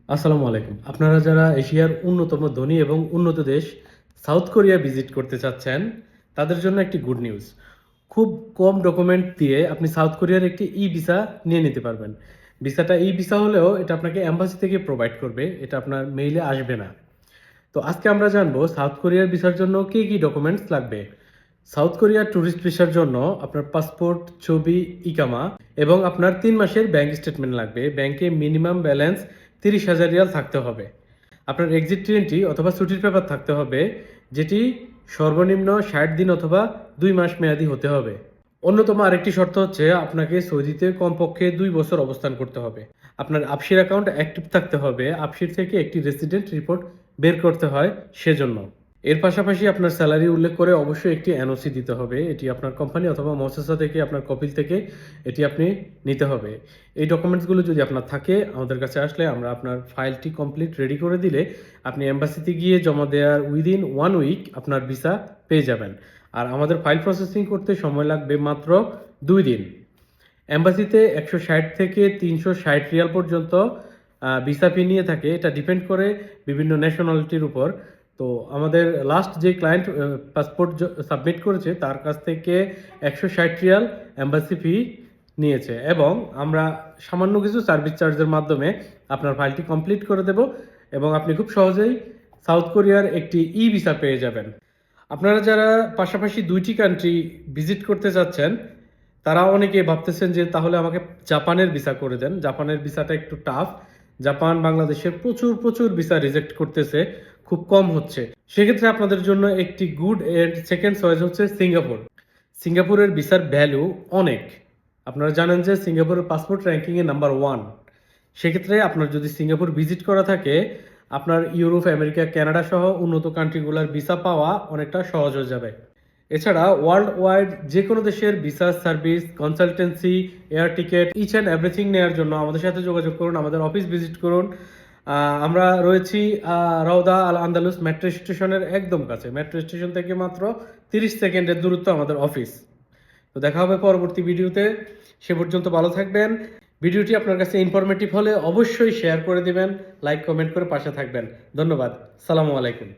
আসসালামু আলাইকুম। আপনারা যারা এশিয়ার অন্যতম ধনী এবং উন্নত দেশ সাউথ কোরিয়া ভিজিট করতে চাচ্ছেন, তাদের জন্য একটি গুড নিউজ। খুব কম ডকুমেন্ট দিয়ে আপনি সাউথ কোরিয়ার একটি ভিসা নিয়ে নিতে পারবেন। ভিসাটা ভিসা হলেও এটা আপনাকে এম্বাসি থেকে প্রোভাইড করবে, এটা আপনার মেইলে আসবে না। তো আজকে আমরা জানবো সাউথ কোরিয়ার ভিসার জন্য কী কী ডকুমেন্টস লাগবে। সাউথ কোরিয়ার ট্যুরিস্ট ভিসার জন্য আপনার পাসপোর্ট, ছবি, ইকামা এবং আপনার 3 মাসের ব্যাংক স্টেটমেন্ট লাগবে। ব্যাংকে মিনিমাম ব্যালেন্স 30,000 রিয়াল থাকতে হবে। আপনার এক্সিট এন্ট্রি অথবা ছুটির পেপার থাকতে হবে, যেটি সর্বনিম্ন 60 দিন অথবা 2 মাস মেয়াদি হতে হবে। অন্যতম আরেকটি শর্ত হচ্ছে আপনাকে সৌদিতে কমপক্ষে 2 বছর অবস্থান করতে হবে। আপনার আপসির অ্যাকাউন্ট অ্যাক্টিভ থাকতে হবে, আপসির থেকে একটি রেসিডেন্ট রিপোর্ট বের করতে হয় সেজন্য। এর পাশাপাশি আপনার স্যালারি উল্লেখ করে অবশ্যই একটি এনওসি দিতে হবে। এটি আপনার কোম্পানি অথবা মসেসা থেকে, আপনার কপিল থেকে এটি আপনি নিতে হবে। এই ডকুমেন্টসগুলো যদি আপনার থাকে, আমাদের কাছে আসলে আমরা আপনার ফাইলটি কমপ্লিট রেডি করে দিলে আপনি এম্বাসিতে গিয়ে জমা দেওয়ার উইদিন 1 উইক আপনার ভিসা পেয়ে যাবেন। আর আমাদের ফাইল প্রসেসিং করতে সময় লাগবে মাত্র 2 দিন। এম্বাসিতে 160 থেকে 360 রিয়াল পর্যন্ত ভিসা ফি নিয়ে থাকে। এটা ডিপেন্ড করে বিভিন্ন ন্যাশনালিটির উপর। তো আমাদের লাস্ট যে ক্লায়েন্ট পাসপোর্ট সাবমিট করেছে তার কাছ থেকে 160 রিয়াল এম্বাসি ফি নিয়েছে, এবং আমরা সামান্য কিছু সার্ভিস চার্জের মাধ্যমে আপনার ফাইলটি কমপ্লিট করে দেব এবং আপনি খুব সহজেই সাউথ কোরিয়ার একটি ভিসা পেয়ে যাবেন। আপনারা যারা পাশাপাশি 2টি কান্ট্রি ভিজিট করতে চাচ্ছেন, তারা অনেকে ভাবতেছেন যে তাহলে আমাকে জাপানের ভিসা করে দেন। জাপানের ভিসাটা একটু টাফ। জাপান বাংলাদেশের প্রচুর প্রচুর ভিসা রিজেক্ট করতেছে, খুব কম হচ্ছে। সেক্ষেত্রে আপনাদের জন্য একটি গুড এন্ড সেকেন্ড চয়েস হচ্ছে সিঙ্গাপুর। সিঙ্গাপুরের ভিসার ভ্যালু অনেক। আপনারা জানেন যে সিঙ্গাপুরের পাসপোর্ট র্যাঙ্কিংয়ে নাম্বার 1। সেক্ষেত্রে আপনার যদি সিঙ্গাপুর ভিজিট করা থাকে, আপনার ইউরোপ, আমেরিকা, কানাডা সহ উন্নত কান্ট্রিগুলোর ভিসা পাওয়া অনেকটা সহজ হয়ে যাবে। এছাড়া ওয়ার্ল্ড ওয়াইড যে কোনো দেশের visa service, consultancy, air ticket, each and everything নেওয়ার জন্য আমাদের সাথে যোগাযোগ করুন, আমাদের অফিস ভিজিট করুন। আমরা রয়েছি রওদা আল আন্দালুস মেট্রো স্টেশনের একদম কাছে। মেট্রো স্টেশন থেকে মাত্র 30 সেকেন্ডের দূরত্ব আমাদের অফিস। তো দেখা হবে পরবর্তী ভিডিওতে। সে পর্যন্ত ভালো থাকবেন। ভিডিওটি আপনার কাছে ইনফরমেটিভ হলে অবশ্যই শেয়ার করে দিবেন, লাইক কমেন্ট করে পাশে থাকবেন। ধন্যবাদ। সালামু আলাইকুম।